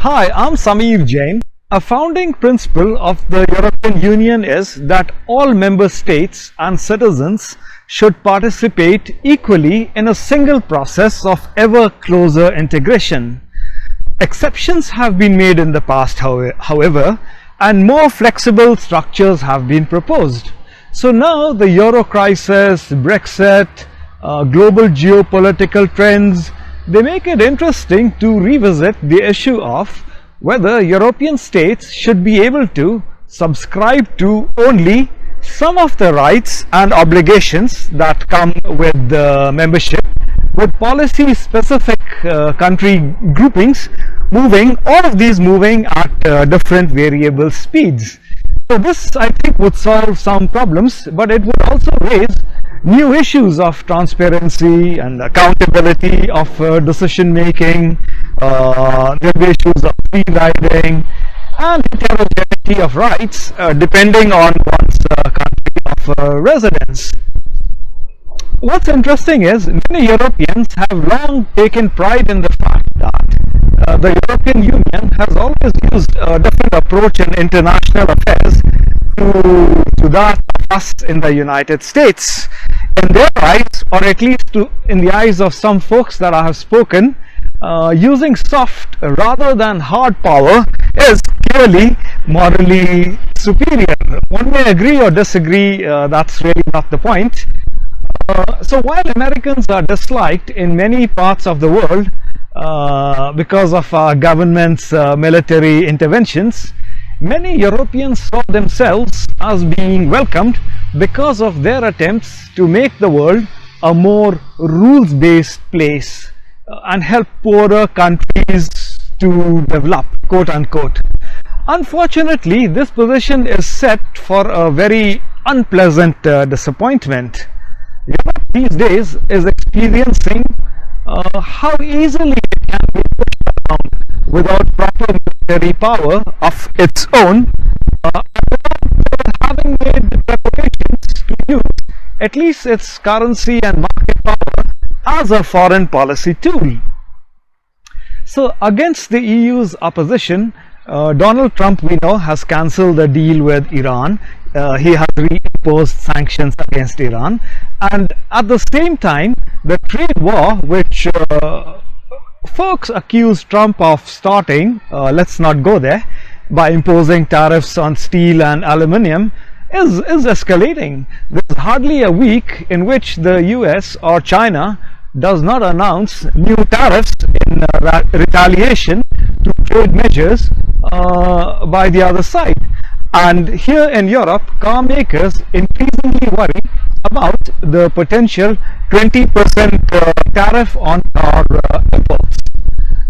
Hi, I'm Sameer Jain. A founding principle of the European Union is that all member states and citizens should participate equally in a single process of ever closer integration. Exceptions have been made in the past, however, and more flexible structures have been proposed. So now the Euro crisis, Brexit, global geopolitical trends, they make it interesting to revisit the issue of whether European states should be able to subscribe to only some of the rights and obligations that come with the membership, with policy specific country groupings all of these moving at different variable speeds. So this, I think, would solve some problems, but it would also raise new issues of transparency and accountability of decision making. There will be issues of free riding and heterogeneity of rights depending on one's country of residence. What's interesting is many Europeans have long taken pride in the fact that the European Union has always used a different approach in international affairs to that of us in the United States. In their eyes, or at least in the eyes of some folks that I have spoken, using soft rather than hard power is clearly morally superior. One may agree or disagree, that's really not the point. So while Americans are disliked in many parts of the world because of our government's military interventions, many Europeans saw themselves as being welcomed because of their attempts to make the world a more rules-based place and help poorer countries to develop, quote unquote. Unfortunately, this position is set for a very unpleasant disappointment. Europe these days is experiencing how easily it can be pushed around without proper military power of its own, without having made preparations to use at least its currency and market power as a foreign policy tool. So against the EU's opposition, Donald Trump, we know, has cancelled the deal with Iran. He has reimposed sanctions against Iran, and at the same time the trade war which folks accuse Trump of starting, let's not go there, by imposing tariffs on steel and aluminium is escalating. There's hardly a week in which the US or China does not announce new tariffs in retaliation to trade measures by the other side. And here in Europe, car makers increasingly worry about the potential 20% tariff on car imports.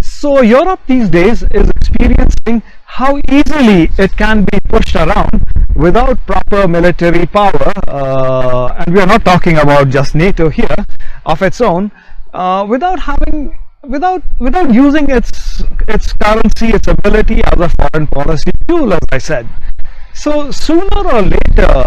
So Europe these days is experiencing how easily it can be pushed around without proper military power, and we are not talking about just NATO here, of its own, without using its currency, its ability as a foreign policy tool, as I said. So sooner or later,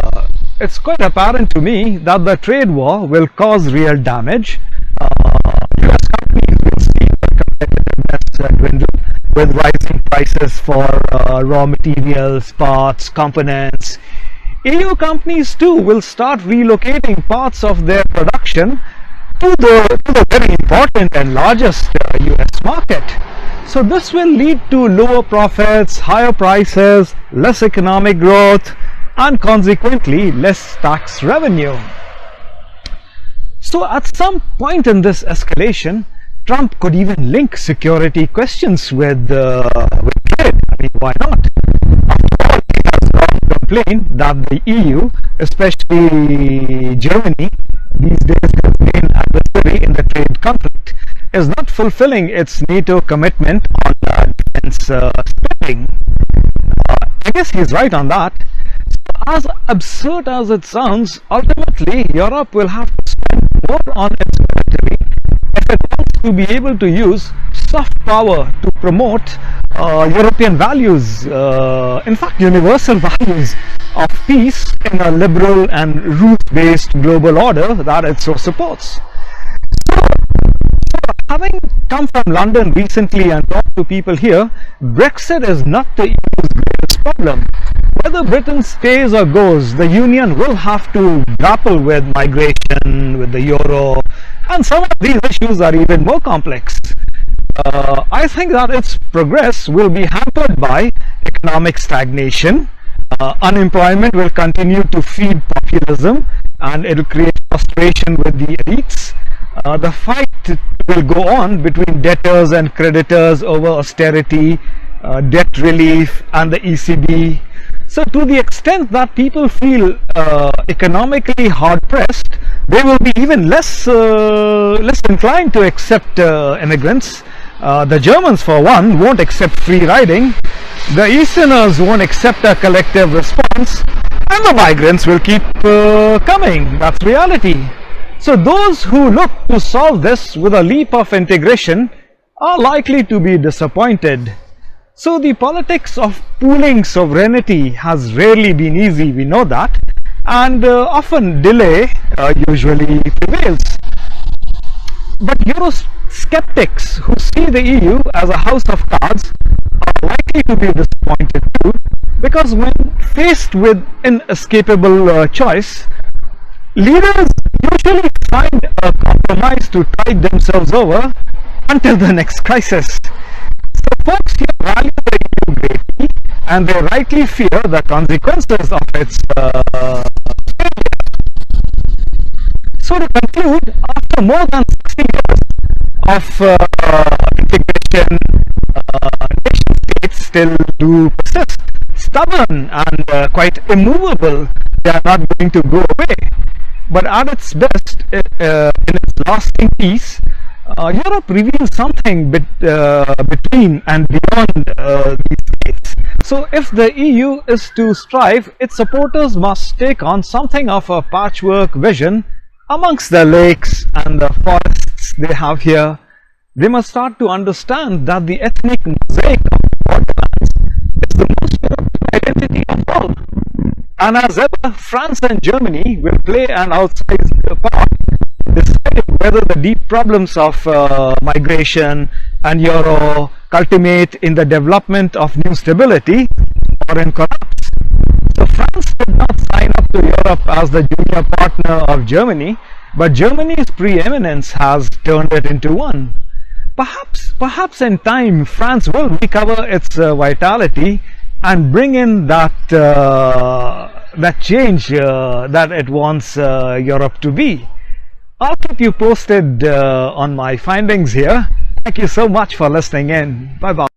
it's quite apparent to me that the trade war will cause real damage. US companies will see the competitiveness dwindle with rising prices for raw materials, parts, components. EU companies too will start relocating parts of their production to the very important and largest US market. So this will lead to lower profits, higher prices, less economic growth, and consequently less tax revenue. So at some point in this escalation, Trump could even link security questions with trade. I mean, why not? After all, he has long complained that the EU, especially Germany, these days his main adversary in the trade conflict, is not fulfilling its NATO commitment on defense spending. I guess he's right on that. So as absurd as it sounds, ultimately Europe will have to spend more on its military if it wants to be able to use soft power to promote European values, in fact universal values of peace in a liberal and rules-based global order that it so supports. So Having come from London recently and talked to people here, Brexit is not the EU's greatest problem. Whether Britain stays or goes, the Union will have to grapple with migration, with the euro, and some of these issues are even more complex. I think that its progress will be hampered by economic stagnation. Unemployment will continue to feed populism, and it will create frustration with the elites. The fight will go on between debtors and creditors over austerity, debt relief, and the ECB. So to the extent that people feel economically hard pressed, they will be even less inclined to accept immigrants. The Germans, for one, won't accept free riding. The Easterners won't accept a collective response, and the migrants will keep coming. That's reality. So those who look to solve this with a leap of integration are likely to be disappointed. So the politics of pooling sovereignty has rarely been easy, we know that, and often delay usually prevails. But Eurosceptics who see the EU as a house of cards are likely to be disappointed too, because when faced with inescapable choice, leaders usually find a compromise to tide themselves over until the next crisis. So folks here value the EU greatly, and they rightly fear the consequences of its failure. So to conclude, after more than 60 years of integration, nation states still do persist. Stubborn and quite immovable, they are not going to go away. But at its best, in its lasting peace, Europe reveals something between and beyond these states. So if the EU is to strive, its supporters must take on something of a patchwork vision amongst the lakes and the forests they have here. They must start to understand that the ethnic mosaic of borderlands is the most European identity of all. And as ever, France and Germany will play an outsized part, deciding whether the deep problems of migration and euro culminate in the development of new stability or in collapse. So France did not sign up to Europe as the junior partner of Germany, but Germany's preeminence has turned it into one. Perhaps in time, France will recover its vitality and bring in that change that it wants Europe to be. I'll keep you posted on my findings here. Thank you so much for listening in. Bye bye.